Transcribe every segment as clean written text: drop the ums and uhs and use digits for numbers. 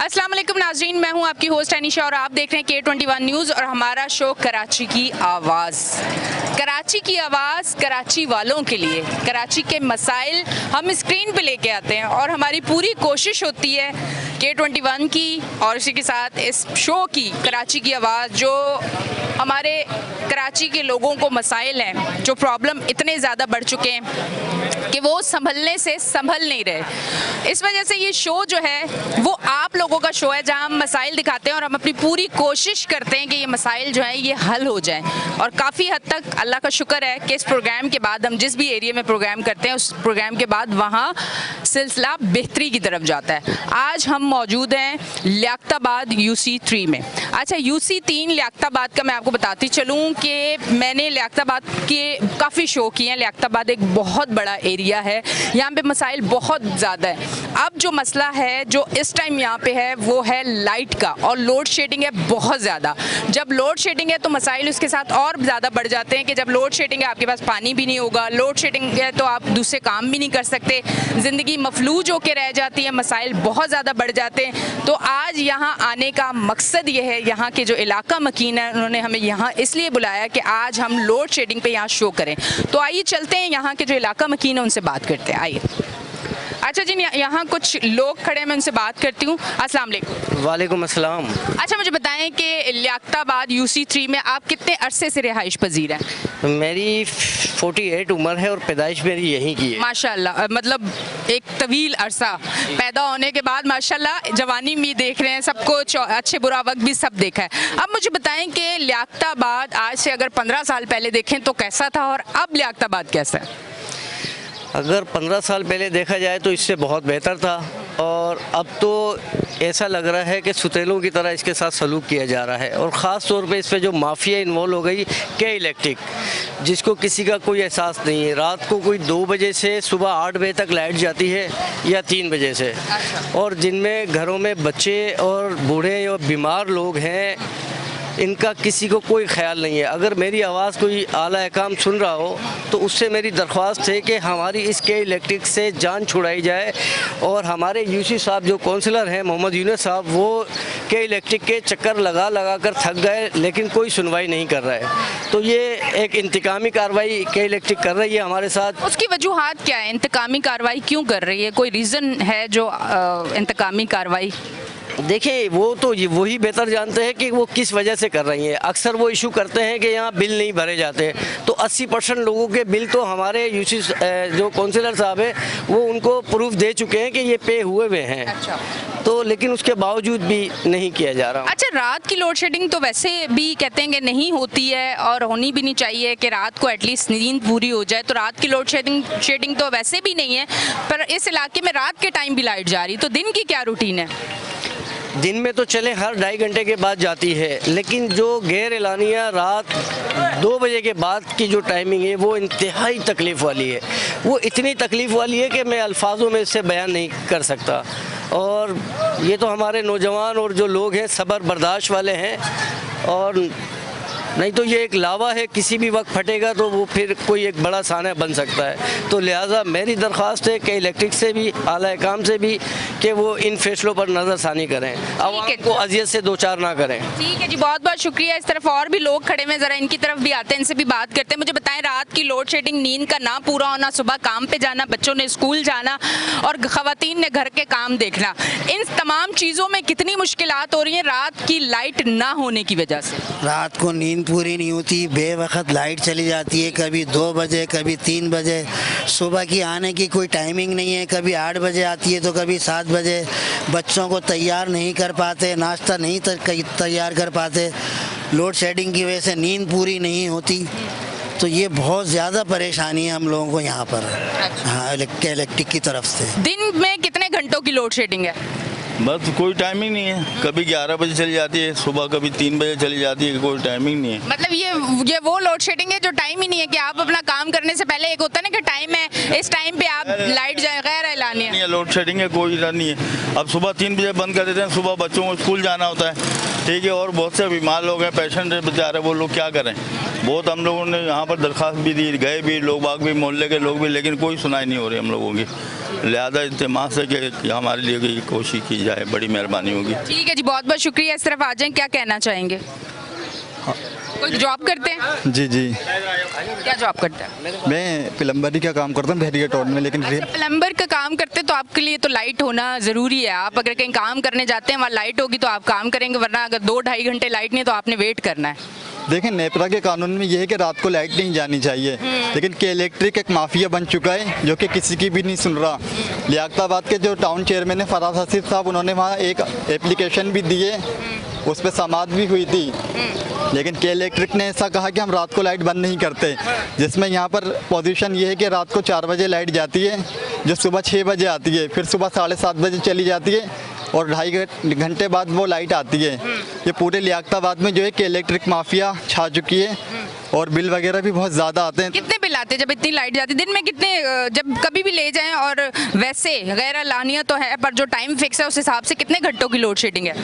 अस्सलाम वालेकुम नाज़रीन, मैं हूं आपकी होस्ट अनीशा और आप देख रहे हैं K21 न्यूज़ और हमारा शो कराची की आवाज़। कराची की आवाज़ कराची वालों के लिए, कराची के मसाइल हम स्क्रीन पे लेके आते हैं और हमारी पूरी कोशिश होती है K21 की और इसी के साथ इस शो की, कराची की आवाज़, जो हमारे कराची के लोगों को मसाइल हैं, जो प्रॉब्लम इतने ज़्यादा बढ़ चुके हैं कि वो संभलने से संभल नहीं रहे। इस वजह से ये शो जो है वो आप लोगों का शो है, जहां हम मसाइल दिखाते हैं और हम अपनी पूरी कोशिश करते हैं कि ये मसाइल जो हैं ये हल हो जाएं। और काफ़ी हद तक अल्लाह का शुक्र है कि इस प्रोग्राम के बाद, हम जिस भी एरिया में प्रोग्राम करते हैं उस प्रोग्राम के बाद वहाँ सिलसिला बेहतरी की तरफ जाता है। आज हम मौजूद हैं लियाकताबाद UC3 में। अच्छा, UC3 लियाकताबाद का मैं आपको बताती चलूँ कि मैंने लियाकताबाद के काफ़ी शो किए हैं। लियाकताबाद एक बहुत बड़ा एरिया है, यहाँ पे मसाइल बहुत ज़्यादा है। अब जो मसला है जो इस टाइम यहाँ पे है वो है लाइट का, और लोड शेडिंग है बहुत ज़्यादा। जब लोड शेडिंग है तो मसाइल उसके साथ और ज़्यादा बढ़ जाते हैं कि जब लोड शेडिंग है आपके पास पानी भी नहीं होगा, लोड शेडिंग है तो आप दूसरे काम भी नहीं कर सकते, ज़िंदगी मफलूज होकर रह जाती है, मसाइल बहुत ज़्यादा बढ़ जाते हैं। तो आज यहाँ आने का मकसद ये है, यहाँ के जो इलाका मकीन है उन्होंने हमें यहाँ इसलिए बुलाया कि आज हम लोड शेडिंग पे यहाँ शो करें। तो आइए चलते हैं, यहाँ के जो इलाका मकीन है उनसे बात करते हैं। आइए। अच्छा जी, यहाँ कुछ लोग खड़े हैं, मैं उनसे बात करती हूँ। अस्सलाम वालेकुम। वालेकुम अस्सलाम। अच्छा, मुझे बताएं कि लियाकताबाद UC3 में आप कितने अरसे से रिहाइश पजीर हैं? मेरी 48 उम्र है और पैदाइश मेरी यहीं की है। माशाल्लाह, मतलब एक तवील अरसा पैदा होने के बाद माशाल्लाह जवानी भी देख रहे हैं, सब कुछ अच्छे बुरा वक्त भी सब देखा है। अब मुझे बताएं कि लियाकताबाद आज से अगर 15 साल पहले देखें तो कैसा था और अब लियाकताबाद कैसा है? अगर 15 साल पहले देखा जाए तो इससे बहुत बेहतर था, और अब तो ऐसा लग रहा है कि सुतेलों की तरह इसके साथ सलूक किया जा रहा है। और ख़ास तौर पे इस पर जो माफिया इन्वॉल्व हो गई के इलेक्ट्रिक, जिसको किसी का कोई एहसास नहीं है। रात को कोई 2 बजे से सुबह 8 बजे तक लाइट जाती है या 3 बजे से, और जिनमें घरों में बच्चे और बूढ़े और बीमार लोग हैं, इनका किसी को कोई ख्याल नहीं है। अगर मेरी आवाज़ कोई आला अहकाम सुन रहा हो तो उससे मेरी दरख्वास्त है कि हमारी इस के इलेक्ट्रिक से जान छुड़ाई जाए। और हमारे UC साहब जो काउंसलर हैं मोहम्मद यूनुस साहब, वो के इलेक्ट्रिक के चक्कर लगा लगा कर थक गए, लेकिन कोई सुनवाई नहीं कर रहा है। तो ये एक इंतकामी कार्रवाई के इलेक्ट्रिक कर रही है हमारे साथ। उसकी वजूहात क्या है? इंतकामी कार्रवाई क्यों कर रही है? कोई रीज़न है जो इंतकामी कार्रवाई? देखिए, वो तो वही बेहतर जानते हैं कि वो किस वजह से कर रही हैं। अक्सर वो इशू करते हैं कि यहाँ बिल नहीं भरे जाते, तो 80% लोगों के बिल तो हमारे UC जो काउंसलर साहब हैं वो उनको प्रूफ दे चुके हैं कि ये पे हुए हुए हैं। अच्छा। तो लेकिन उसके बावजूद भी नहीं किया जा रहा। अच्छा, रात की लोड शेडिंग तो वैसे भी कहते हैं कि नहीं होती है और होनी भी नहीं चाहिए कि रात को एटलीस्ट नींद पूरी हो जाए, तो रात की लोड शेडिंग तो वैसे भी नहीं है, पर इस इलाके में रात के टाइम भी लाइट जा रही, तो दिन की क्या रूटीन है? दिन में तो चले हर 2.5 घंटे के बाद जाती है, लेकिन जो गैर एलानिया रात 2 बजे के बाद की जो टाइमिंग है वो इंतहाई तकलीफ़ वाली है। वो इतनी तकलीफ़ वाली है कि मैं अल्फाजों में इससे बयान नहीं कर सकता। और ये तो हमारे नौजवान और जो लोग हैं सब्र बर्दाश्त वाले हैं, और नहीं तो ये एक लावा है, किसी भी वक्त फटेगा तो वो फिर कोई एक बड़ा साना बन सकता है। तो लिहाजा मेरी दरख्वास्त है कि इलेक्ट्रिक से भी, आला काम से भी, कि वो इन फैसलों पर नज़रसानी करें, आवाम को अजियत से दो चार ना करें। ठीक है जी, बहुत बहुत शुक्रिया। इस तरफ और भी लोग खड़े हैं, ज़रा इनकी तरफ भी आते हैं, इनसे भी बात करते हैं। मुझे बताएं, रात की लोड शेडिंग, नींद का ना पूरा होना, सुबह काम पे जाना, बच्चों ने स्कूल जाना और ख़वातीन ने घर के काम देखना, इन तमाम चीज़ों में कितनी मुश्किलात हो रही हैं रात की लाइट ना होने की वजह से? रात को नींद पूरी नहीं होती, बेवक्त लाइट चली जाती है, कभी 2 बजे कभी 3 बजे। सुबह की आने की कोई टाइमिंग नहीं है, कभी 8 बजे आती है तो कभी 7 बजे। बच्चों को तैयार नहीं कर पाते, नाश्ता नहीं तैयार कर पाते, लोड शेडिंग की वजह से नींद पूरी नहीं होती। तो ये बहुत ज़्यादा परेशानी है हम लोगों को यहाँ पर। हाँ, इलेक्ट्रिक की तरफ से। दिन में कितने घंटों की लोड शेडिंग है? बस कोई टाइमिंग नहीं है, कभी 11 बजे चली जाती है सुबह, कभी 3 बजे चली जाती है, कोई टाइमिंग नहीं है। मतलब ये वो लोड शेडिंग है जो टाइम ही नहीं है कि आप अपना काम करने से पहले, एक होता है ना कि टाइम है, इस टाइम पे आप लाइट जाए, गैर ऐलानी है। लोड शेडिंग है, कोई इधर नहीं है। अब सुबह 3 बजे बंद कर देते हैं, सुबह बच्चों को स्कूल जाना होता है, ठीक है, और बहुत से बीमार लोग हैं, पेशेंट बेचारे, वो लोग क्या करें। बहुत हम लोगों ने यहाँ पर दरख्वास्त भी दी, गए भी लोग बाग भी, मोहल्ले के लोग भी, लेकिन कोई सुनाई नहीं हो रही हम लोगों की। लिहाजा इंतमाम से कि हमारे लिए भी कोशिश की जाए, बड़ी मेहरबानी होगी। ठीक है जी, बहुत बहुत शुक्रिया। इस तरफ आ जाएं, क्या कहना चाहेंगे? कोई जॉब करते हैं? जी जी, क्या जॉब करते हैं? मैं प्लम्बरी का काम करता हूँ बहरिया टाउन में, लेकिन अच्छा, प्लम्बर का काम करते तो आपके लिए तो लाइट होना ज़रूरी है। आप अगर कहीं काम करने जाते हैं, वहाँ लाइट होगी तो आप काम करेंगे, वरना अगर 2-2.5 घंटे लाइट नहीं है तो आपने वेट करना है। देखिए नेपरा के कानून में ये है कि रात को लाइट नहीं जानी चाहिए, लेकिन के इलेक्ट्रिक एक माफिया बन चुका है जो कि किसी की भी नहीं सुन रहा। लियाकताबाद के जो टाउन चेयरमैन है फराज हसीब साहब, उन्होंने वहाँ एक एप्लीकेशन भी दी है, उस पर समाप्त भी हुई थी, लेकिन के इलेक्ट्रिक ने ऐसा कहा कि हम रात को लाइट बंद नहीं करते, जिसमें यहाँ पर पोजीशन ये है कि रात को 4 बजे लाइट जाती है, जो सुबह 6 बजे आती है, फिर सुबह 7:30 बजे चली जाती है और 2.5 घंटे बाद वो लाइट आती है। ये पूरे लियाकताबाद में जो है कि इलेक्ट्रिक माफिया छा चुकी है और बिल वगैरह भी बहुत ज़्यादा आते हैं। कितने बिल आते हैं जब इतनी लाइट जाती है? दिन में कितने, जब कभी भी ले जाएं, और वैसे गैर लानिया तो है पर जो टाइम फिक्स है उस हिसाब से कितने घंटों की लोड शेडिंग है?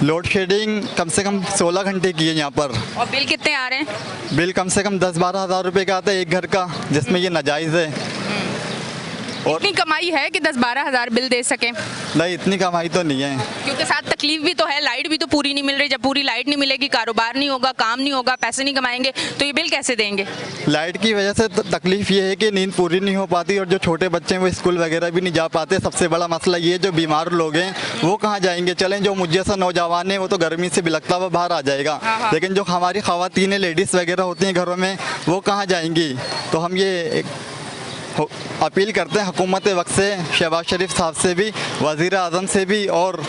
लोड शेडिंग कम से कम 16 घंटे की है यहाँ पर। और बिल कितने आ रहे हैं? बिल कम से कम 10-12 हज़ार रुपये का आता है एक घर का, जिसमें ये नाजायज़ है। और इतनी कमाई है कि 10-12 हज़ार बिल दे सकें? नहीं, इतनी कमाई तो नहीं है, क्योंकि साथ तकलीफ भी तो है, लाइट भी तो पूरी नहीं मिल रही। जब पूरी लाइट नहीं मिलेगी, कारोबार नहीं होगा, काम नहीं होगा, पैसे नहीं कमाएंगे, तो ये बिल कैसे देंगे? लाइट की वजह से तकलीफ ये है कि नींद पूरी नहीं हो पाती और जो छोटे बच्चे हैं वो स्कूल वगैरह भी नहीं जा पाते। सबसे बड़ा मसला ये, जो बीमार लोग हैं वो कहाँ जाएंगे? चलें, जो मुझ जैसा नौजवान है वो तो गर्मी से बिलखता हुआ बाहर आ जाएगा, लेकिन जो हमारी ख़वातीन लेडीज़ वगैरह होती हैं घरों में, वो कहाँ जाएंगी? तो हम ये अपील करते हैं हुकूमत वक्त से, शहबाज शरीफ साहब से भी, वज़ीर आज़म से भी और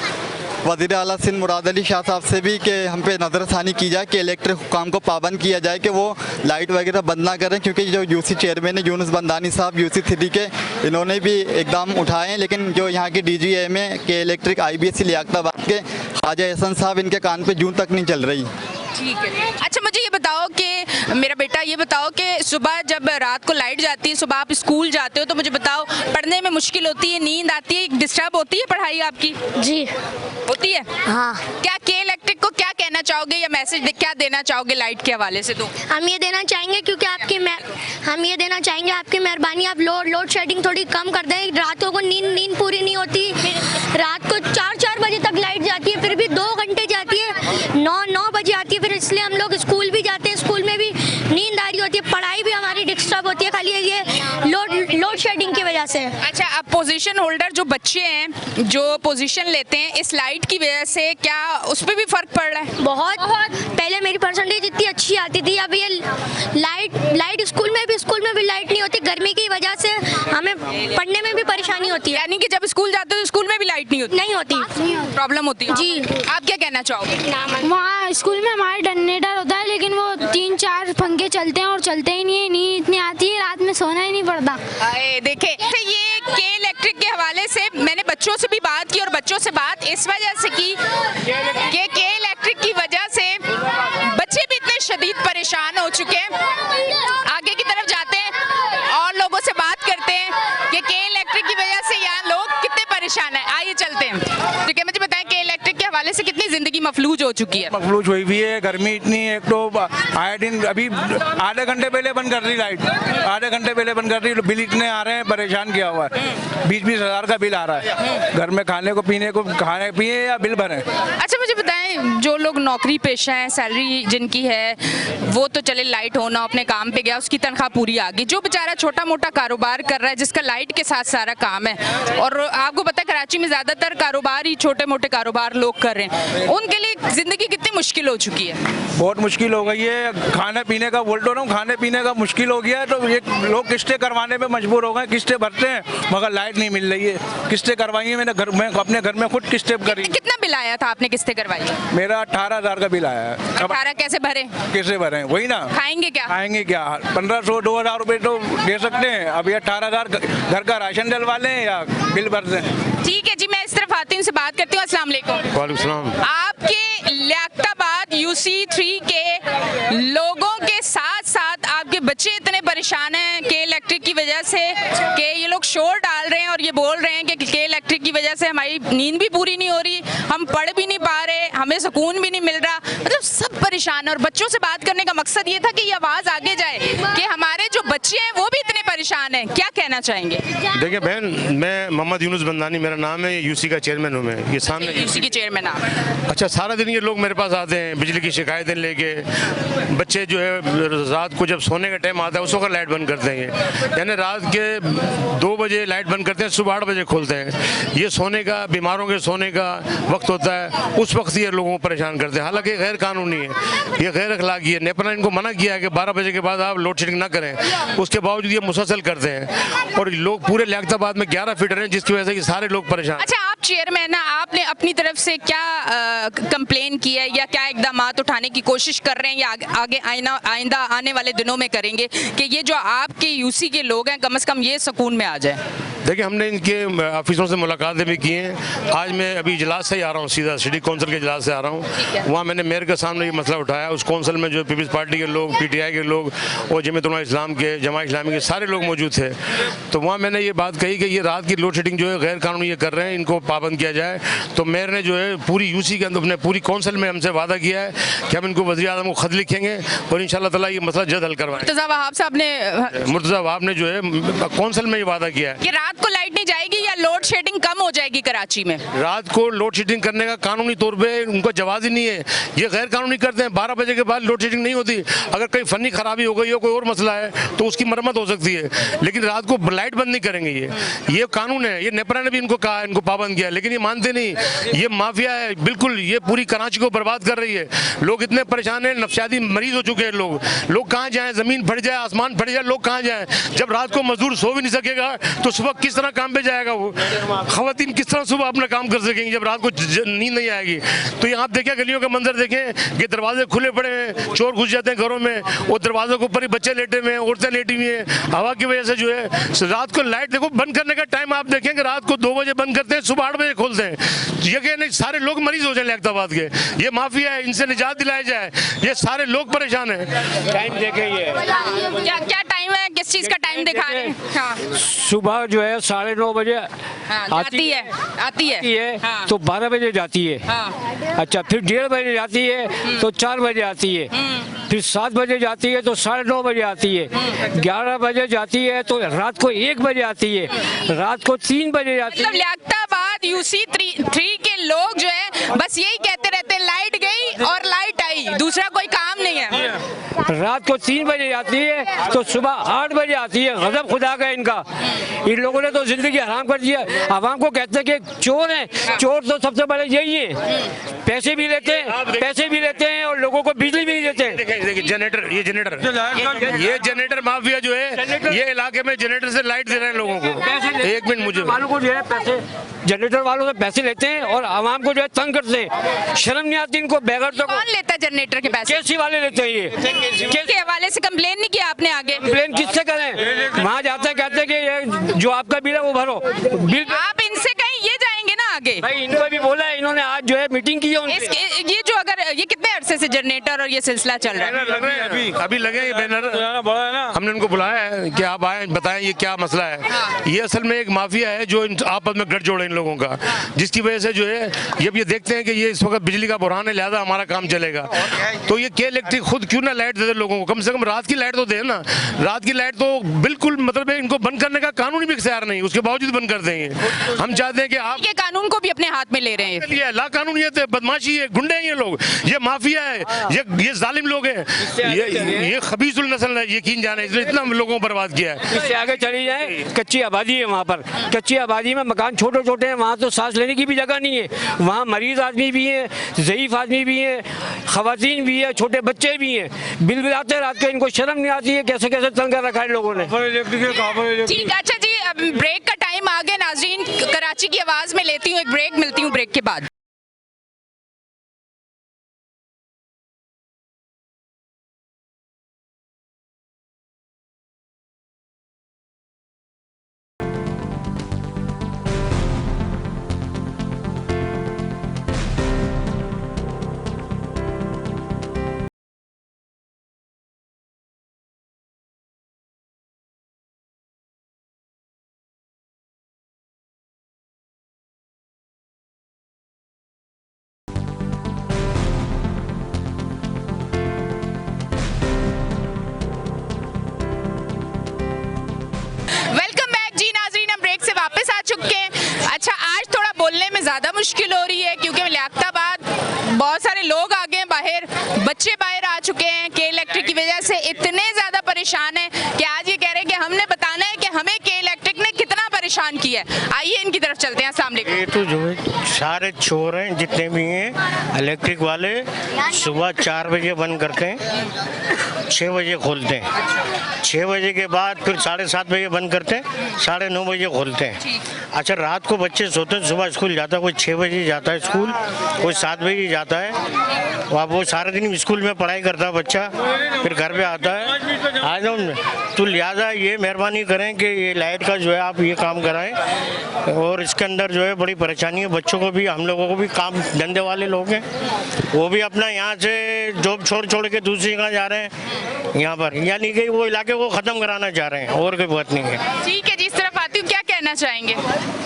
वज़ीर आला सिंध मुराद अली शाह साहब से भी, कि हम पे नज़रसानी की जाए कि इलेक्ट्रिक हुक्काम को पाबंद किया जाए कि वो लाइट वगैरह बंद ना करें। क्योंकि जो यूसी चेयरमैन है यूनुस बंदानी साहब यूसी 3 के, इन्होंने भी इकदाम उठाए हैं, लेकिन जो यहाँ की DGM है के इलेक्ट्रिक IBC लियाकताबाद के ख्वाजा एहसन साहब, इनके कान पे जूं तक नहीं चल रही। ठीक है। अच्छा, मुझे ये बताओ कि मेरा बेटा, ये बताओ कि सुबह जब रात को लाइट जाती है, सुबह आप स्कूल जाते हो, तो मुझे बताओ पढ़ने में मुश्किल होती है, नींद आती है, डिस्टर्ब होती है पढ़ाई आपकी? जी होती है। हाँ। क्या के इलेक्ट्रिक को क्या कहना चाहोगे या मैसेज क्या देना चाहोगे लाइट के हवाले से? तो हम ये देना चाहेंगे क्योंकि हम ये देना चाहेंगे आपकी मेहरबानी, आप लोड शेडिंग थोड़ी कम कर दें। रातों को नींद पूरी नहीं होती, रात को 4 बजे तक लाइट जाती है, फिर भी 2 घंटे जाती है, 9 बजे आती है, फिर इसलिए हम लोग स्कूल भी जाते हैं, स्कूल में भी नींद आ रही होती है, पढ़ाई भी हमारी डिस्टर्ब होती है, खाली ये लोड शेडिंग की वजह से। अच्छा, अब पोजीशन होल्डर जो बच्चे हैं जो पोजीशन लेते हैं, इस लाइट की वजह से क्या उस पर भी फर्क पड़ रहा है? बहुत। पहले मेरी परसेंटेज इतनी अच्छी आती थी, अब ये लाइट स्कूल में भी लाइट नहीं होती, गर्मी की वजह से हमें पढ़ने में भी परेशानी होती है। यानी कि जब स्कूल जाते हो तो स्कूल में भी लाइट नहीं होती? प्रॉब्लम होती है। जी। आप क्या कहना चाहोगे? वहाँ स्कूल में हमारा जनरेटर होता है, लेकिन वो 3-4 पंखे चलते हैं और चलते ही नहीं है, नींद इतनी आती है, रात में सोना ही नहीं पड़ता। देखे, ये के इलेक्ट्रिक के हवाले से मैंने बच्चों से भी बात की, और बच्चों से बात इस वजह से की कि के इलेक्ट्रिक की वजह से बच्चे भी इतने शदीद परेशान हो चुके हैं। आगे की तरफ जाते हैं और लोगों से बात करते हैं कि के इलेक्ट्रिक की वजह से यहाँ लोग कितने परेशान हैं। आइए चलते हैं। ठीक है, मुझे बताएं के इलेक्ट्रिक के हवाले से कितनी जिंदगी मफलूज हो चुकी है? मफलूज हुई भी है, गर्मी इतनी है। एक तो आए दिन, अभी आधे घंटे पहले बंद कर रही लाइट, आधे घंटे पहले बंद कर रही, बिल इतने आ रहे हैं, परेशान किया हुआ है। 20-20 हज़ार का बिल आ रहा है घर में, खाने पिए या बिल भरें। अच्छा, मुझे बताएं, जो लोग नौकरी पेशा हैं, सैलरी जिनकी है, वो तो चले लाइट होना, अपने काम पे गया, उसकी तनख्वाह पूरी आ गई। जो बेचारा छोटा मोटा कारोबार कर रहा है, जिसका लाइट के साथ सारा काम है, और आपको पता है कराची में ज़्यादातर कारोबार ही छोटे मोटे कारोबार लोग कर रहे हैं, उनके लिए ज़िंदगी कितनी मुश्किल हो चुकी है? बहुत मुश्किल हो गई है। खाने पीने का बोल रहा हूँ, खाने पीने का मुश्किल हो गया है, तो ये लोग किस्तें करवाने में मजबूर हो गए। किस्तें भरते हैं मगर लाइट नहीं मिल रही है। किस्तें करवाई है मैंने, अपने घर में खुद किस्तें करी। कितना बिल आया था आपने किस्तें करवाई? मेरा 18,000 का बिल आया है। 18 कैसे भरे? कैसे भरे? वही ना, खाएंगे क्या? 1500-2000 रुपये तो दे सकते हैं। अब ये 18,000 घर का राशन डलवा लें या बिल भर दें। ठीक है जी, मैं इस तरफ आती हूँ, से बात करती हूँ। अस्सलाम वालेकुम। वालेकुम सलाम। आपके लियाकताबाद UC 3 के लोगों के साथ साथ आपके बच्चे इतने परेशान हैं के इलेक्ट्रिक की वजह से कि ये लोग शोर डाल रहे हैं और ये बोल रहे हैं कि के इलेक्ट्रिक की वजह से हमारी नींद भी पूरी नहीं हो रही, हम पढ़ भी नहीं पा रहे, हमें सुकून भी नहीं मिल रहा। मतलब सब परेशान हैं और बच्चों से बात करने का मकसद ये था कि ये आवाज़ आगे जाए कि हमारे जो बच्चे हैं वो भी इतने परेशान हैं। क्या कहना चाहेंगे? देखिए बहन, मैं मोहम्मद यूनुस बंदानी मेरा नाम है, यूसी का चेयरमैन हूँ मैं, ये सामने यूसी के चेयरमैन आप। अच्छा, सारा दिन ये लोग मेरे पास आते हैं बिजली की शिकायतें लेके। बच्चे जो है रात को जब सोने का टाइम आता है उस वक्त लाइट बंद करते हैं, यानी रात के 2 बजे लाइट बंद करते हैं, सुबह 8 बजे खोलते हैं। ये सोने का, बीमारों के सोने का वक्त होता है, उस वक्त ये लोगों को परेशान करते हैं। हालांकि गैर कानूनी है, ये गैर अखलाकी है। नेपरा ने इनको मना किया है कि 12 बजे के बाद आप लोड शेडिंग ना करें, उसके बावजूद ये मुसलसल करते हैं और लोग पूरे लियाकताबाद में 11 फीट रहे हैं, जिसकी वजह से कि सारे लोग परेशान। अच्छा, आप चेयरमैन है, आपने अपनी तरफ से क्या कंप्लेन की है या क्या इकदाम उठाने की कोशिश कर रहे हैं या आगे आइंदा आने वाले दिनों में करेंगे कि ये जो आपके यूसी के लोग हैं कम से कम ये सुकून में आ जाए? देखिए, हमने इनके ऑफिसरों से मुलाकातें भी की हैं। आज मैं अभी इजलास से ही आ रहा हूँ, सीधा सिटी काउंसिल के इजलास से आ रहा हूँ। वहाँ मैंने मेयर के सामने ये मसला उठाया। उस काउंसिल में जो पीपल्स पार्टी के लोग, पीटीआई के लोग और जमीयत उलमा इस्लाम के, जमात इस्लामी के सारे लोग मौजूद थे। तो वहाँ मैंने ये बात कही कि ये रात की लोड शेडिंग जो है गैर कानूनी ये कर रहे हैं, इनको पाबंद किया जाए। तो मेयर ने जो है पूरी यूसी के अंदर, अपने पूरी काउंसिल में हमसे वादा किया है कि हम इनको वज़ीर आज़म को खत लिखेंगे और इंशाअल्लाह ताला ये मसला जल्द हल करवाएंगे। मुर्तज़ा वहाब साहब ने जो है काउंसिल में ये वादा किया है कि रात को लाइट नहीं जाएगी या लोड शेडिंग कम हो जाएगी कराची में। रात को लोड शेडिंग करने का कानूनी तौर पे उनका जवाब ही नहीं है। ये गैर कानूनी करते हैं। 12 बजे के बाद लोड शेडिंग नहीं होती। अगर कहीं फनी खराबी हो गई हो, कोई और मसला है तो उसकी मरम्मत हो सकती है, लेकिन रात को लाइट बंद नहीं करेंगे। ये कानून है। ये नेपरा ने भी इनको कहा, इनको पाबंद किया, लेकिन ये मानते नहीं। ये माफिया है बिल्कुल, ये पूरी कराची को बर्बाद कर रही है। लोग इतने परेशान हैं, नफसियाती मरीज हो चुके हैं लोग कहाँ जाएं? जमीन फट जाए, आसमान फट जाए, लोग कहाँ जाएं? जब रात को मजदूर सो भी नहीं सकेगा तो सुबह किस तरह काम पे जाएगा वो? खवातीन किस तरह सुबह अपना काम कर सकेंगी जब रात को नींद नहीं आएगी? तो ये आप देखें, गलियों का मंजर देखें कि दरवाजे खुले पड़े हैं, चोर घुस जाते हैं घरों में और दरवाजों के ऊपर ही बच्चे लेटे हुए हैं, औरतें लेटी हुई हैं। हवा की वजह से जो है रात को लाइट देखो बंद करने का टाइम आप देखें कि रात को 2 बजे बंद करते हैं, सुबह 8 बजे खोलते हैं। ये कि नहीं, सारे लोग मरीज हो जाए लियाकताबाद के। ये माफिया है, इनसे निजात दिलाया जाए। ये सारे लोग परेशान हैं। टाइम देखें, ये क्या टाइम है, किस चीज का टाइम दिखा रहे हैं? हाँ। सुबह जो है 9:30 बजे आती है हाँ। तो 12 बजे जाती है। हाँ। अच्छा, फिर 1:30 बजे जाती है तो 4 बजे आती है। फिर 7 बजे जाती है तो 9:30 बजे आती है। 11 बजे जाती है तो रात को 1 बजे आती है। रात को 3 बजे जाती है। लियाकताबाद यूसी 3 के लोग जो है बस यही कहते रहते हैं, लाइट गई और लाइट आई, दूसरा कोई काम नहीं है। रात को 3 बजे जाती है तो सुबह 8 बजे आती है। गजब खुदा का इनका। इन लोगों ने तो जिंदगी हराम कर दिया। आवाम को कहते हैं कि चोर हैं। चोर तो सबसे बड़े यही है, पैसे भी लेते हैं और लोगों को बिजली भी नहीं देते हैं। देखिए ये जनरेटर माफिया जो है, ये इलाके में जनरेटर से लाइट दे रहे हैं लोगों को। एक मिनट, मुझे वालों को जो है पैसे, जनरेटर वालों से पैसे लेते हैं और आवाम को जो है तंग करते हैं। शर्म नहीं आती इनको? बेगर तो कौन लेता है जनरेटर के पैसे? केसी वाले लेते हैं। ये के हवाले से कंप्लेन नहीं किया आपने आगे? कंप्लेन किससे करें? वहाँ जाते हैं, कहते हैं कि ये जो आपका बिल है वो भरो। बिल आप इनसे कहीं ये जाएंगे ना आगे? भाई इनको भी बोला है, इन्होंने आज जो है मीटिंग की है उनसे। ये जो अगर ये कितने अरसे से जनरेटर और ये सिलसिला चल रहा है? लग रहे हैं अभी लगे ये बैनर। हमने उनको बुलाया है कि आप आए, बताएं ये क्या मसला है। ये असल में एक माफिया है जो आपस में गठजोड़ है इन लोगों का, जिसकी वजह से जो है जब ये देखते हैं कि ये इस वक्त बिजली का बुरहान है, लिहाजा हमारा काम चलेगा, तो ये के इलेक्ट्रिक खुद क्यों ना लाइट दे दे लोगों को? कम से कम रात की लाइट तो दे ना। रात की लाइट तो बिल्कुल मतलब इनको बंद करने का कानूनी भी इख्तियार नहीं, उसके बावजूद बंद कर देंगे। हम चाहते हैं कि आप ये कानून को भी अपने हाथ में ले रहे हैं। ये ला कानूनियत है, बदमाशी है, गुंडे हैं ये लोग, ये माफिया है, ये जालिम लोग हैं, ये खबीसुल नस्ल है, यकीन जाने, इसलिए इतना लोगों को बर्बाद किया है। इससे आगे चली जाए, कच्ची आबादी है वहाँ पर। कच्ची आबादी में मकान छोटे छोटे हैं, वहाँ तो सांस लेने की भी जगह नहीं है। वहाँ मरीज आदमी भी है, ज़ईफ आदमी भी है, खवातीन भी है, छोटे बच्चे भी हैं। बिल बिलाते रात को इनको शर्म नहीं आती है कैसे कैसे तंग कर रखा है लोगों ने। ठीक, अच्छा जी, अब ब्रेक का टाइम आ गया नाज़रीन। कराची की आवाज़ में लेती हूँ एक ब्रेक, मिलती हूँ ब्रेक के बाद। परेशान है कि आज ये कह रहे हैं कि हमने बताना है कि हमें के इलेक्ट्रिक ने कितना परेशान किया है। आइए इनकी तरफ चलते हैं। अस्सलाम वालेकुम। ये तो जो है सारे चोर हैं जितने भी हैं इलेक्ट्रिक वाले, सुबह 4 बजे बंद करते हैं, 6 बजे खोलते हैं, 6 बजे के बाद फिर 7:30 बजे बंद करते हैं, 9:30 बजे खोलते हैं। अच्छा, रात को बच्चे सोते हैं, सुबह स्कूल जाता है, कोई 6 बजे जाता है स्कूल, कोई 7 बजे जाता है। अब वो सारा दिन स्कूल में पढ़ाई करता है बच्चा, फिर घर पे आता है। आ जाओ, तो लिहाजा ये मेहरबानी करें कि ये लाइट का जो है आप ये काम कराएं। और इसके अंदर जो है बड़ी परेशानी है बच्चों को भी, हम लोगों को भी। काम धंधे वाले लोग हैं, वो भी अपना यहाँ से जॉब छोड़ के दूसरी जगह जा रहे हैं यहाँ पर, यानी कि वो इलाके को ख़त्म कराना चाह रहे हैं, और कोई बात नहीं है। ठीक है जी, इस तरफ आती हूँ, क्या कहना चाहेंगे?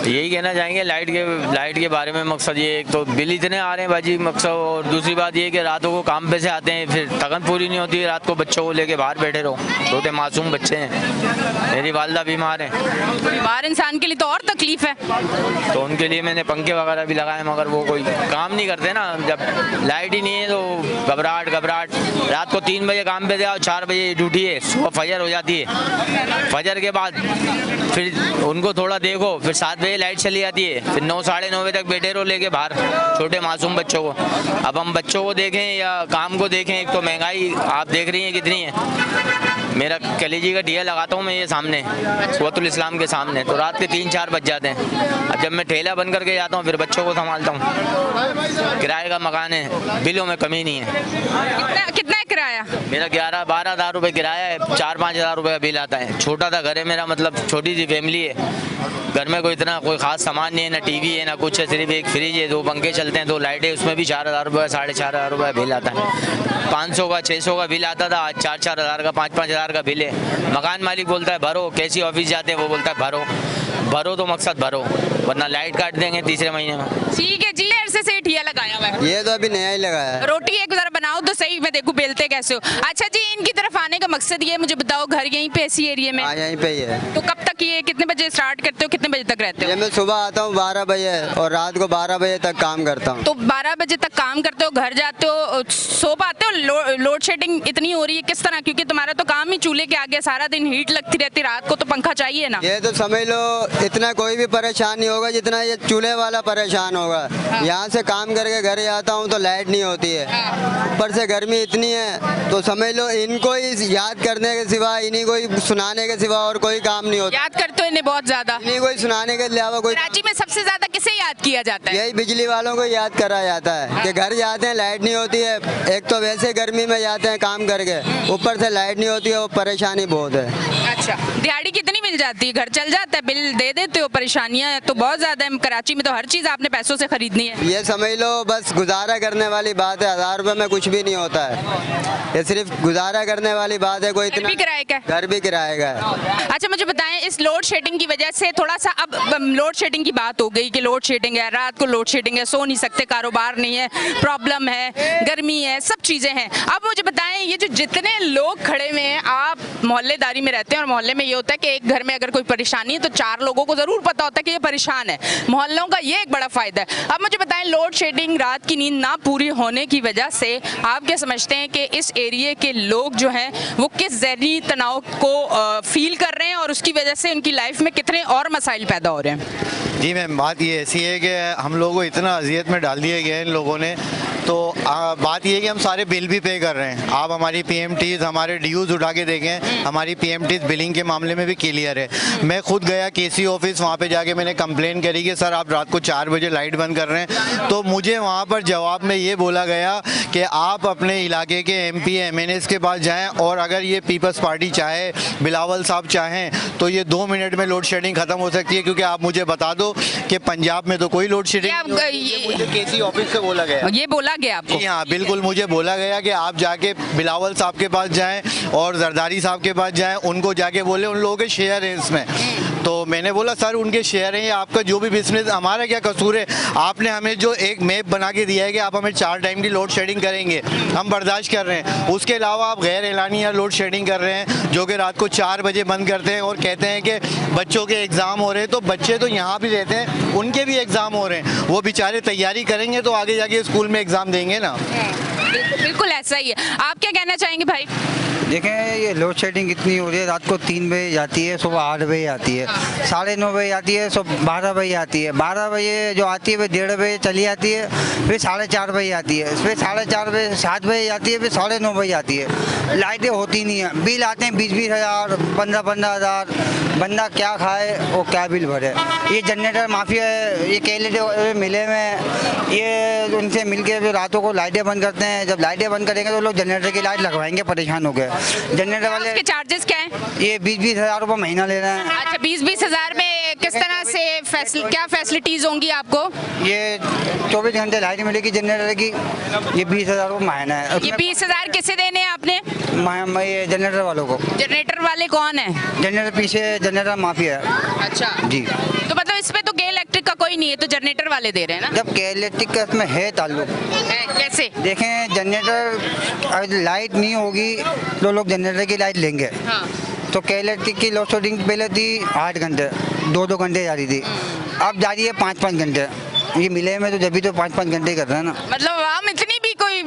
यही कहना चाहेंगे लाइट के बारे में। मकसद ये, एक तो बिल इतने आ रहे हैं बाजी मकसद, और दूसरी बात ये कि रातों को काम पे से आते हैं, फिर थकन पूरी नहीं होती है, रात को बच्चों को लेके बाहर बैठे रहो। छोटे मासूम बच्चे हैं, मेरी वालदा बीमार हैं। बीमार इंसान के लिए तो और तकलीफ है। तो उनके लिए मैंने पंखे वगैरह भी लगाए, मगर वो कोई काम नहीं करते ना। जब लाइट ही नहीं है तो घबराहट। रात को 3 बजे काम पे जाओ, 4 बजे ड्यूटी है, सुबह फजर हो जाती है, फजर के बाद फिर उनको थोड़ा देखो, फिर 7 बजे लाइट चली जाती है, फिर 9 साढ़े 9 बजे तक बैठे रहो लेके बाहर छोटे मासूम बच्चों को। अब हम बच्चों को देखें या काम को देखें, एक तो महंगाई आप देख रही हैं कितनी है। मेरा कलेजी का दिया लगाता हूँ मैं ये सामने कुव्वतुल इस्लाम के सामने, तो रात के 3-4 बज जाते हैं। अब जब मैं ठेला बंद करके जाता हूँ, फिर बच्चों को संभालता हूँ। किराए का मकान है, बिलों में कमी नहीं है। कितना है किराया? मेरा 11-12 हज़ार रुपये किराया है, 4-5 हज़ार रुपये का बिल आता है। छोटा सा घर है मेरा, मतलब छोटी सी फैमिली है। घर में कोई खास सामान नहीं है, ना टीवी है ना कुछ है, सिर्फ एक फ्रिज है, 2 पंखे चलते हैं, 2 लाइटें, उसमें भी 4,000 रुपये 4,500 रुपये बिल आता है। 500 का 600 का बिल आता था, आज 4-4 हज़ार का 5-5 हज़ार का बिल है। मकान मालिक बोलता है भरो, कैसी ऑफिस जाते हैं वो बोलता है भरो तो मकसद भरो, वरना लाइट काट देंगे तीसरे महीने में। ठीक है जी, ऐसे से ठिया लगाया हुआ है। ये तो अभी नया ही लगाया है। रोटी एक जरा बनाओ तो सही, मैं देखूं बेलते कैसे हो। अच्छा जी, इनकी तरफ आने का मकसद ये मुझे बताओ, घर यहीं पे इसी एरिया में? हाँ, यहीं पे ही है। तो कब तक ये, कितने बजे स्टार्ट करते हो, कितने बजे तक रहते हो? ये मैं सुबह आता हूँ 12 बजे और रात को 12 बजे तक काम करता हूँ। तो 12 बजे तक काम करते हो, घर जाते हो, सो पाते हो? लोड शेडिंग इतनी हो रही है किस तरह? क्योंकि तुम्हारा तो काम ही चूल्हे के आगे, सारा दिन हीट लगती रहती, रात को तो पंखा चाहिए ना। ये तो समझ लो इतना कोई भी परेशान नहीं होगा जितना ये चूल्हे वाला परेशान होगा। यहाँ से काम करके घर आता हूँ तो लाइट नहीं होती है, ऊपर से गर्मी इतनी है, तो समझ लो इनको ही याद करने के सिवा, इन्हीं को ही सुनाने के सिवा और कोई काम नहीं होता। याद करते हो इन्हें बहुत ज्यादा? इन्हीं को ही सुनाने के अलावा कोई। कराची में सबसे ज्यादा किसे याद किया जाता है? यही बिजली वालों को याद करा जाता है कि घर जाते हैं लाइट नहीं होती है, एक तो वैसे गर्मी में जाते हैं काम करके, ऊपर से लाइट नहीं होती है, वो परेशानी बहुत है। अच्छा, दिहाड़ी कितनी मिल जाती है? घर चल जाता है, बिल दे देते हो? परेशानियां तो बहुत ज्यादा है कराची में, तो हर चीज आपने पैसों से खरीदनी है। ये समझ लो बस गुजारा करने वाली बात है, 1000 रुपए में कुछ भी नहीं होता है, ये सिर्फ गुजारा करने वाली बात है। कोई इतना भी किराए का? घर भी किराए का है। अच्छा, मुझे बताएं, इस लोड शेडिंग की वजह से थोड़ा सा, अब लोड शेडिंग की बात हो गई कि लोड शेडिंग है, रात को लोड शेडिंग है, सो नहीं सकते, कारोबार नहीं है, प्रॉब्लम है, गर्मी है, सब चीजें हैं। अब मुझे बताएं, ये जो जितने लोग खड़े हुए हैं, आप मोहल्लेदारी में रहते हैं और मोहल्ले में ये होता है कि एक घर में अगर कोई परेशानी है तो 4 लोगों को जरूर पता होता है कि ये परेशान है। मोहल्लों का ये एक बड़ा फायदा है। अब मुझे बताएं, लोड शेडिंग, रात की नींद ना पूरी होने की वजह से आप क्या समझते हैं कि इस एरिया के लोग जो हैं वो किस ज़हनी तनाव को फील कर रहे हैं और उसकी वजह से उनकी लाइफ में कितने और मसाइल पैदा हो रहे हैं? जी मैम, बात ये ऐसी है कि हम लोगों को इतना अजियत में डाल दिया गया है इन लोगों ने, तो बात ये है कि हम सारे बिल भी पे कर रहे हैं। आप हमारी PMTs, हमारे ड्यूज उठा के देखें, हमारी PMTs बिलिंग के मामले में भी क्लियर है। मैं खुद गया KC ऑफिस, वहाँ पे जाके मैंने कंप्लेन करी कि सर आप रात को 4 बजे लाइट बंद कर रहे हैं, तो मुझे वहाँ पर जवाब में ये बोला गया कि आप अपने इलाके के MP MNAs के पास जाएँ, और अगर ये पीपल्स पार्टी चाहे, बिलावल साहब चाहें, तो ये 2 मिनट में लोड शेडिंग ख़त्म हो सकती है। क्योंकि आप मुझे बता दो कि पंजाब में तो कोई लोड शेडिंग नहीं होती है। मुझे KC ऑफिस से बोला गया, ये बोला गया आपको? जी हाँ, बिल्कुल मुझे बोला गया कि आप जाके बिलावल साहब के पास जाएं और जरदारी साहब के पास जाएं, उनको जाके बोले उन लोगों के शेयर हैं इसमें। तो मैंने बोला सर उनके शेयर हैं, आपका जो भी बिजनेस, हमारा क्या कसूर है? आपने हमें जो एक मैप बना के दिया है कि आप हमें 4 टाइम की लोड शेडिंग करेंगे, हम बर्दाश्त कर रहे हैं। उसके अलावा आप गैर एलानिया लोड शेडिंग कर रहे हैं, जो कि रात को 4 बजे बंद करते हैं और कहते हैं कि बच्चों के एग्ज़ाम हो रहे हैं। तो बच्चे तो यहाँ भी रहते हैं, उनके भी एग्ज़ाम हो रहे हैं, वो बेचारे तैयारी करेंगे तो आगे जाके स्कूल में एग्ज़ाम देंगे ना। बिल्कुल ऐसा ही है। आप क्या कहना चाहेंगे भाई? देखें ये लोड शेडिंग कितनी हो रही है, रात को 3 बजे जाती है, सुबह 8 बजे आती है, 9:30 बजे आती है, सुबह 12 बजे आती है, 12 बजे जो आती है फिर 1:30 बजे चली जाती है, फिर 4:30 बजे आती है, फिर 4:30 बजे 7 बजे आती है, फिर 9:30 बजे आती है। लाइटें होती नहीं है, बिल आते हैं 20-20 हज़ार, 15-15 हज़ार। बंदा क्या खाए और क्या बिल भरे। ये जनरेटर माफिया है, ये केले मिले में ये उनसे मिलके जो रातों को लाइटें बंद करते हैं। जब लाइटें बंद करेंगे तो लोग जनरेटर की लाइट लगवाएंगे, परेशान हो गए। जनरेटर वाले उसके चार्जेस क्या हैं? ये 20-20 हज़ार रुपये महीना ले रहे हैं। अच्छा, 20-20 हज़ार में किस तरह से क्या फैसिलिटीज होंगी आपको? ये 24 घंटे लाइट मिलेगी जनरेटर की, ये 20 हज़ार रुपये महीना है। ये 20 हज़ार किसे देने हैं आपने? ये जनरेटर वालों को। जनरेटर वाले कौन है? जनरेटर पीछे जनरेटर माफिया है। अच्छा जी। तो मतलब इसमें तो के इलेक्ट्रिक का कोई नहीं है, तो जनरेटर वाले दे रहे हैं ना? जब के इलेक्ट्रिक का इसमें है ताल्लुक। कैसे? देखें जनरेटर अगर लाइट नहीं होगी तो लोग जनरेटर की लाइट लेंगे। हाँ। तो के इलेक्ट्रिक की लोड शेडिंग पहले थी 8 घंटे, 2-2 घंटे जा रही थी, अब जा रही है 5-5 घंटे। ये मिले में तो जब भी तो 5-5 घंटे कर रहे हैं ना। मतलब हम इतनी भी कोई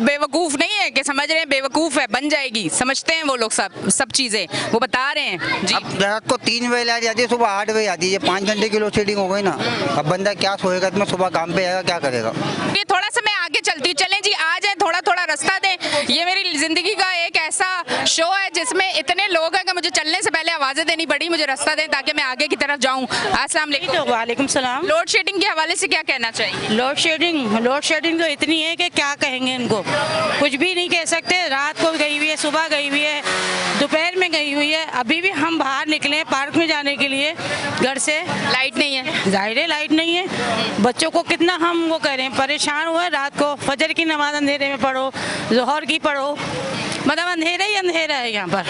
बेवकूफ़ नहीं है कि समझ रहे हैं बेवकूफ़ है, बन जाएगी, समझते हैं वो लोग सब चीज़ें वो बता रहे हैं जी। अब रात को 3 बजे लाइट जाती है, सुबह 8 बजे आती है, ये 5 घंटे की लोड शेडिंग हो गई ना। अब बंदा क्या सोएगा, इतना सुबह काम पे आएगा, क्या करेगा। ये थोड़ा सा मैं आगे चलती हूँ, चलें जी, आ जाए, थोड़ा थोड़ा रास्ता दें। ये मेरी ज़िंदगी का एक ऐसा शो है जिसमें इतने लोग हैं कि मुझे चलने से पहले आवाज़ें देनी पड़ी, मुझे रास्ता दें ताकि मैं आगे की तरफ जाऊँ। अस्सलाम वालेकुम। वालेकुम सलाम। लोड शेडिंग के हवाले से क्या कहना चाहिए? लोड शेडिंग तो इतनी है कि क्या कहेंगे इनको, कुछ भी नहीं कह सकते। रात को गई हुई है, सुबह गई हुई है, दोपहर में गई हुई है। अभी भी हम बाहर निकले पार्क में जाने के लिए, घर से लाइट नहीं है, जाहिर है लाइट नहीं है। बच्चों को कितना हम वो करें, परेशान हुए। रात को फजर की नमाज अंधेरे में पढ़ो, जोहर की पढ़ो, मतलब अंधेरा ही अंधेरा है यहाँ पर।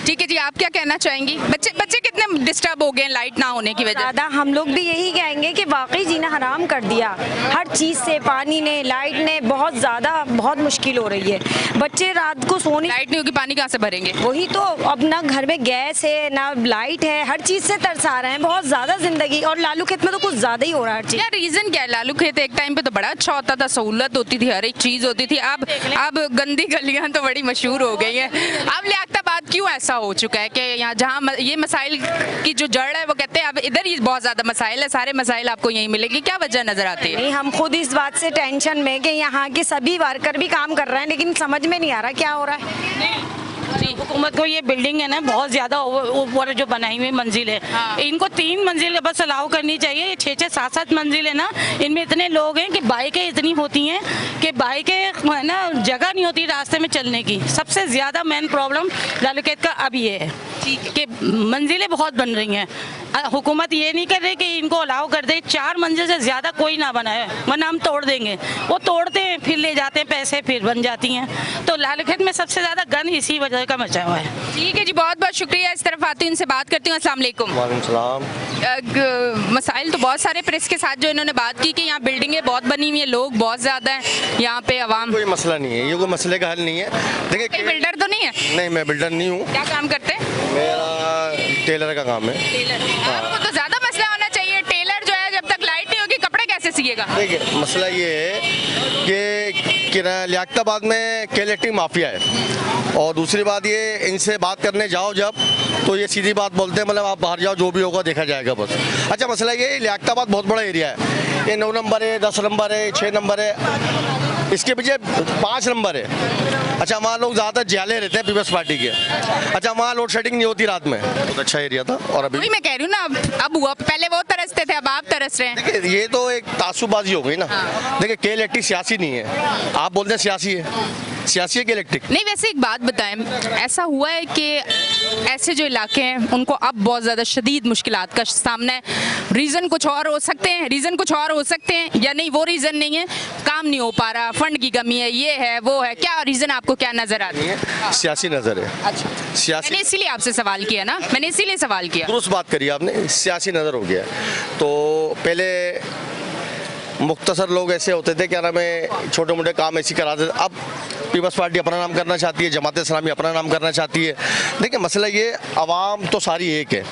ठीक है जी, आप क्या कहना चाहेंगी? बच्चे कितने डिस्टर्ब हो गए लाइट ना होने की वजह? ज़्यादा हम लोग भी यही कहेंगे कि वाकई जीना हराम कर दिया हर चीज़ से, पानी ने, लाइट ने, बहुत मुश्किल हो रही है। बच्चे रात को सोने, लाइट नहीं होगी पानी कहाँ से भरेंगे? वही तो, अब ना घर में गैस है ना लाइट है, हर चीज़ से तरसा रहे हैं, बहुत ज़्यादा ज़िंदगी। और लालू खेत में तो कुछ ज़्यादा ही हो रहा है हर चीज़। यार रीज़न क्या है? लालू खेत एक टाइम पे तो बड़ा अच्छा होता था, सहूलत होती थी, हर एक चीज़ होती थी। अब गंदी गलियाँ तो बड़ी मशहूर हो गई हैं। अब लियाकताबाद क्यों ऐसा हो चुका है कि यहाँ जहाँ ये मसाइल की जो जड़ है वो कहते हैं अब इधर ही बहुत ज़्यादा मसाइल है, सारे मसाइल आपको यहीं मिलेंगे, क्या वजह नज़र आती है? नहीं, हम खुद इस बात से टेंशन में कि यहाँ के सभी वर्कर भी काम कर रहे हैं, लेकिन समझ में नहीं आ रहा क्या हो रहा है। हुकूमत को ये बिल्डिंग है ना बहुत ज़्यादा ऊपर जो बनाई हुई मंजिल है, हाँ। इनको 3 मंजिल बस अलाउ करनी चाहिए। ये 6-6, 7-7 मंजिल है ना, इनमें इतने लोग हैं कि बाइकें इतनी होती हैं कि बाइकें है ना जगह नहीं होती रास्ते में चलने की। सबसे ज़्यादा मेन प्रॉब्लम लालूखेत का अब ये है कि मंजिलें बहुत बन रही हैं। हुकूमत ये नहीं कर रही कि इनको अलाउ कर दे, 4 मंजिल से ज़्यादा कोई ना बनाए, वरना हम तोड़ देंगे। वो तोड़ते हैं, फिर ले जाते हैं पैसे, फिर बन जाती हैं। तो लालूखेत में सबसे ज़्यादा गंद इसी वजह का मचा हुआ है। ठीक है जी, बहुत बहुत शुक्रिया। इस तरफ आती हूँ, इनसे बात करती हूँ। अस्सलाम वालेकुम। वालेकुम सलाम। मसाइल तो बहुत सारे प्रेस के साथ जो इन्होंने बात की कि यहाँ बिल्डिंगें बहुत बनी हुई हैं, लोग बहुत ज़्यादा हैं यहाँ पे, आवाम। कोई मसला नहीं है, ये कोई मसले का हल नहीं है। देखिए, बिल्डर तो नहीं है? नहीं, मैं बिल्डर नहीं हूँ। क्या काम करते हैं? मेरा टेलर का काम है। आपको तो ज़्यादा मसला होना चाहिए। टेलर जो है जब तक लाइट नहीं होगी कपड़े कैसे सिएगा? देखिए, मसला ये है कि लियाकताबाद में के इलेक्ट्रिक माफिया है, और दूसरी बात ये, इनसे बात करने जाओ जब तो ये सीधी बात बोलते हैं, मतलब आप बाहर जाओ, जो भी होगा देखा जाएगा बस। अच्छा, मसला ये, लियाकताबाद बहुत बड़ा एरिया है, ये 9 नंबर है, 10 नंबर है, 6 नंबर है, इसके पीछे 5 नंबर है। अच्छा, वहाँ लोग ज़्यादातर जाले रहते हैं पीपल्स पार्टी के। अच्छा, वहाँ लोड शेडिंग नहीं होती रात में, बहुत अच्छा एरिया था। और अभी मैं कह रही हूँ ना, अब हुआ, पहले वो तरसते थे, अब आप तरस रहे हैं। देखिए, ये तो एक तासुबाजी हो गई ना। देखिए, के इलेक्ट्रिक सियासी नहीं है, आप बोलते हैं सियासी है, सियासी है के इलेक्ट्रिक नहीं। वैसे एक बात बताएं, ऐसा हुआ है कि ऐसे जो इलाके हैं उनको अब बहुत ज़्यादा शदीद मुश्किलात का सामना है। रीज़न कुछ और हो सकते हैं, या नहीं, वो रीज़न नहीं है, काम नहीं हो पा रहा, फंड की कमी है, ये है वो है, क्या रीज़न आपको क्या नज़र आ रही है? सियासी नज़र है। अच्छा, सियासी, मैंने इसीलिए आपसे सवाल किया ना, मैंने इसीलिए सवाल किया। दुरुस्त बात करी आपने, सियासी नज़र हो गया। तो पहले मुख्तसर लोग ऐसे होते थे, क्या नाम है, छोटे मोटे काम ऐसे कराते थे। अब पीपल्स पार्टी अपना नाम करना चाहती है, जमात इस्लामी अपना नाम करना चाहती है। देखिए, मसला ये, आवाम तो सारी एक है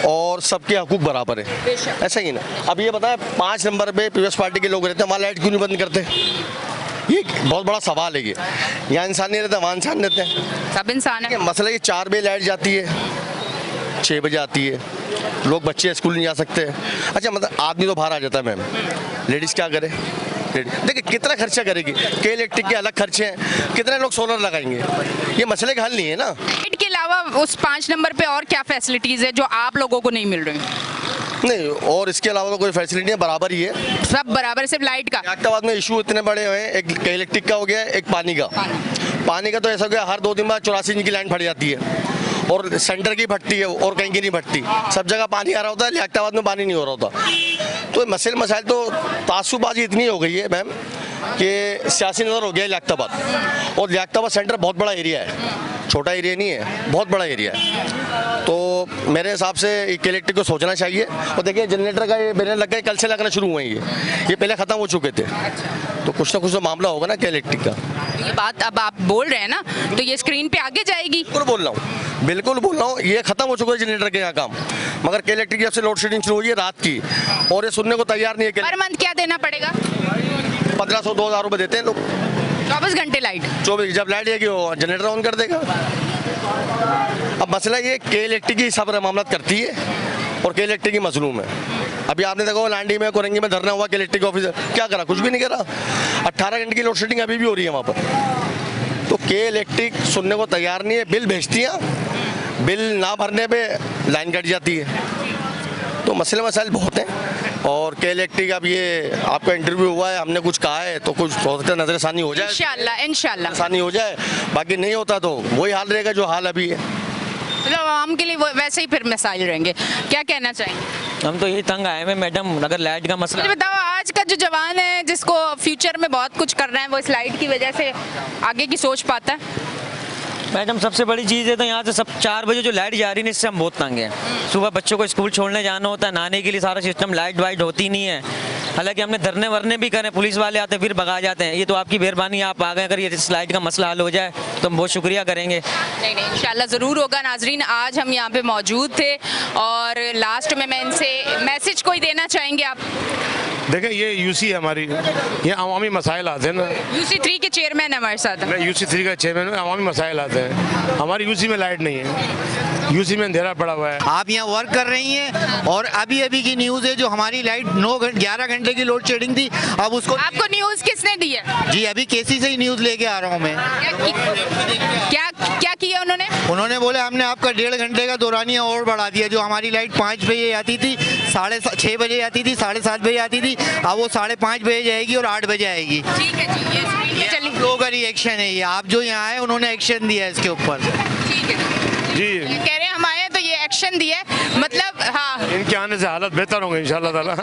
और सबके हकूक बराबर है, ऐसा ही ना। अब ये बताएं, 5 नंबर पे पीपल्स पार्टी के लोग रहते हैं, वहाँ लाइट क्यों नहीं बंद करते? ये बहुत बड़ा सवाल है। ये यहाँ इंसान नहीं रहता, वहाँ इंसान रहते हैं। सब इंसान है। मसला ये 4 बजे लाइट जाती है, 6 बजे आती है, लोग बच्चे स्कूल नहीं जा सकते। अच्छा मतलब आदमी तो बाहर आ जाता है मैम, लेडीज़ क्या करे? देखिए कितना खर्चा करेगी, के इलेक्ट्रिक के अलग खर्चे हैं, कितने लोग सोलर लगाएंगे, ये मसले का हल नहीं है ना। लाइट के अलावा उस 5 नंबर पे और क्या फैसिलिटीज़ है जो आप लोगों को नहीं मिल रही? नहीं, और इसके अलावा तो कोई फैसिलिटी नहीं है, बराबर ही है, सब बराबर, सिर्फ लाइट का। लियाकताबाद में इशू इतने बड़े हुए हैं, एक इलेक्ट्रिक का हो गया, एक पानी का। पानी का तो ऐसा हो गया, हर 2 दिन बाद 84 इंच की लाइन फट जाती है, और सेंटर की फटती है और कहीं की नहीं फटती। सब जगह पानी आ रहा होता है, लियाकताबाद में पानी नहीं हो रहा होता। तो मसाइल तो तासुबाजी इतनी हो गई है मैम कि सियासी नज़र हो गया है लियाकताबाद। और लियाकताबाद सेंटर बहुत बड़ा एरिया है, छोटा एरिया नहीं है, बहुत बड़ा एरिया है। तो मेरे हिसाब से इलेक्ट्रिक को सोचना चाहिए। और देखिए जनरेटर का ये बैनर लग गए, कल से लगना शुरू हुए ये पहले ख़त्म हो चुके थे। तो कुछ ना कुछ तो मामला होगा ना इलेक्ट्रिक का। ये बात अब आप बोल रहे हैं ना, तो ये स्क्रीन पे आगे जाएगी। बिल्कुल बोल रहा हूँ, ये खत्म हो चुका है जनरेटर के यहाँ काम। मगर के इलेक्ट्रिक जब से लोड शेडिंग शुरू हुई है रात की, और ये सुनने को तैयार नहीं है। पर मंथ क्या देना पड़ेगा? 1500-2000 रुपये देते हैं लोग। 24 घंटे लाइट? 24, जब लाइट जाएगी वो जनरेटर ऑन कर देगा। अब मसला ये के इलेक्ट्रिक की सब मामला करती है, और के इलेक्ट्रिक की मजलूम है। अभी आपने देखा लांडी में, कोरंगी में धरना हुआ, के इलेक्ट्रिक ऑफिसर क्या करा? कुछ भी नहीं करा। 18 घंटे की लोड शेडिंग अभी भी हो रही है वहाँ पर। तो के इलेक्ट्रिक सुनने को तैयार नहीं है, बिल भेजती है, बिल ना भरने पे लाइन कट जाती है। तो मसाइल बहुत हैं। और के इलेक्ट्रिक अब ये आपका इंटरव्यू हुआ है, हमने कुछ कहा है तो कुछ हो सकता है नजरसानी हो जाए, इंशाल्लाह नजरसानी हो जाए। बाकी नहीं होता तो वही हाल रहेगा जो हाल अभी है। मतलब आवाम के लिए वैसे ही फिर मसाइल रहेंगे। क्या कहना चाहेंगे? हम तो यही तंग आए हैं मैडम, अगर लाइट का मसला। मुझे बताओ, आज का जो जवान है जिसको फ्यूचर में बहुत कुछ करना है, वो इस लाइट की वजह से आगे की सोच पाता है? मैडम सबसे बड़ी चीज़ है तो यहाँ से सब 4 बजे जो लाइट जा रही है इससे हम बहुत तंग हैं। सुबह बच्चों को स्कूल छोड़ने जाना होता है, नहाने के लिए सारा सिस्टम, लाइट वाइट होती नहीं है। हालांकि हमने धरने वरने भी करें, पुलिस वाले आते फिर भगा जाते हैं। ये तो आपकी मेहरबानी, आप आ गए, अगर ये इस लाइट का मसला हल हो जाए तो हम बहुत शुक्रिया करेंगे। नहीं इंशाल्लाह ज़रूर होगा। नाजरीन, आज हम यहाँ पे मौजूद थे, और लास्ट में मैं इनसे मैसेज कोई देना चाहेंगे आप? देखें, ये यूसी है हमारी, ये अवामी मसाइल आते हैं ना। यूसी 3 के चेयरमैन हमारे साथ हैं। मैं यूसी 3 का चेयरमैन हूँ। अवामी मसाइल आते हैं, हमारी यूसी में लाइट नहीं है, यूसी में अंधेरा पड़ा हुआ है। आप यहाँ वर्क कर रही हैं, और अभी की न्यूज़ है जो हमारी लाइट 11 घंटे की लोड शेडिंग थी, अब उसको आपको न्यूज़ किसने दी है? जी अभी केसी से ही न्यूज़ लेके आ रहा हूँ मैं। क्या किया उन्होंने? उन्होंने बोले हमने आपका 1.5 घंटे का दौरानिया और बढ़ा दिया। जो हमारी लाइट 5 बजे आती थी, 6:30 बजे आती थी, 7:30 बजे आती थी, अब वो 5:30 बजे जाएगी और 8 बजे आएगी। ठीक है जी, ये चलिए, लोगों का रिएक्शन है ये। आप जो यहाँ आए उन्होंने एक्शन दिया है इसके ऊपर। ठीक है जी, कह रहे हैं हम आए तो ये एक्शन दिया, मतलब हाँ, इनके आने से हालत बेहतर होंगे इंशाल्लाह ताला।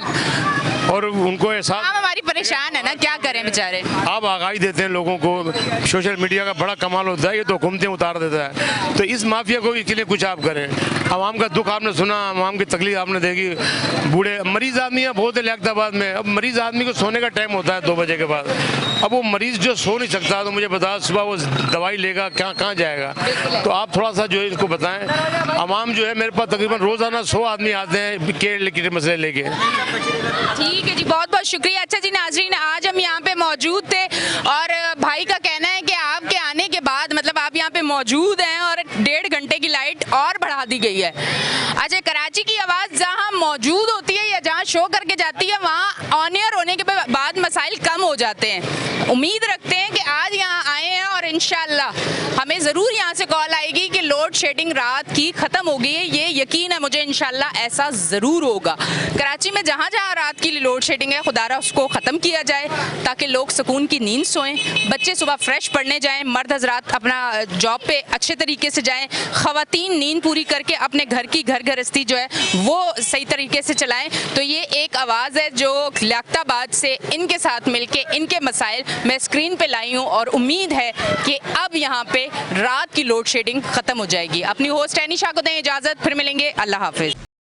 और उनको एहसास, हम हमारी परेशान है ना, क्या करें बेचारे। आप आगाही देते हैं लोगों को, सोशल मीडिया का बड़ा कमाल होता है, ये तो हुकूमतें उतार देता है। तो इस माफिया को इसके लिए कुछ आप करें। आवाम का दुख आपने सुना, आवाम की तकलीफ आपने देखी। बूढ़े मरीज आदमी है बहुत है लियाकताबाद में। अब मरीज आदमी को सोने का टाइम होता है 2 बजे के बाद। अब वो मरीज जो सो नहीं सकता, तो मुझे बता सुबह वो दवाई लेगा कहाँ जाएगा? तो आप थोड़ा सा जो है इसको बताएं। आवाम जो है, मेरे पास तकरीबन रोज़ाना 100 आदमी आते हैं के मसले लेके। ठीक है जी, बहुत बहुत शुक्रिया। अच्छा जी नाजरीन, आज हम यहाँ पे मौजूद थे, और भाई का कहना है कि आपके आने के बाद, मतलब आप यहाँ पे मौजूद हैं और 1.5 घंटे की लाइट और बढ़ा दी गई है। अच्छा, कराची की आवाज़ जहाँ मौजूद होती है या जहाँ शो करके जाती है, वहाँ ऑन एयर होने के बाद मसाइल कम हो जाते हैं। उम्मीद रखते हैं कि आज यहाँ आए हैं, और इंशाल्लाह हमें ज़रूर यहाँ से कॉल आएगी कि लोड शेडिंग रात की ख़त्म हो गई है। ये यकीन है मुझे, इंशाल्लाह ऐसा ज़रूर होगा। कराची में जहाँ जहाँ रात की लोड शेडिंग है, खुदारा उसको ख़त्म किया जाए, ताकि लोग सुकून की नींद सोएं, बच्चे सुबह फ्रेश पढ़ने जाएं, मर्द हजरात अपना जॉब पे अच्छे तरीके से जाएं, ख़वातीन नींद पूरी करके अपने घर की घर गृहस्थी जो है वो सही तरीके से चलाएं। तो ये एक आवाज़ है जो लियाकताबाद से इनके साथ मिलके इनके मसाइल मैं स्क्रीन पे लाई हूँ, और उम्मीद है कि अब यहाँ पे रात की लोड शेडिंग ख़त्म हो जाएगी। अपनी होस्ट एनिशा को दें इजाज़त, फिर मिलेंगे, अल्लाह हाफिज़।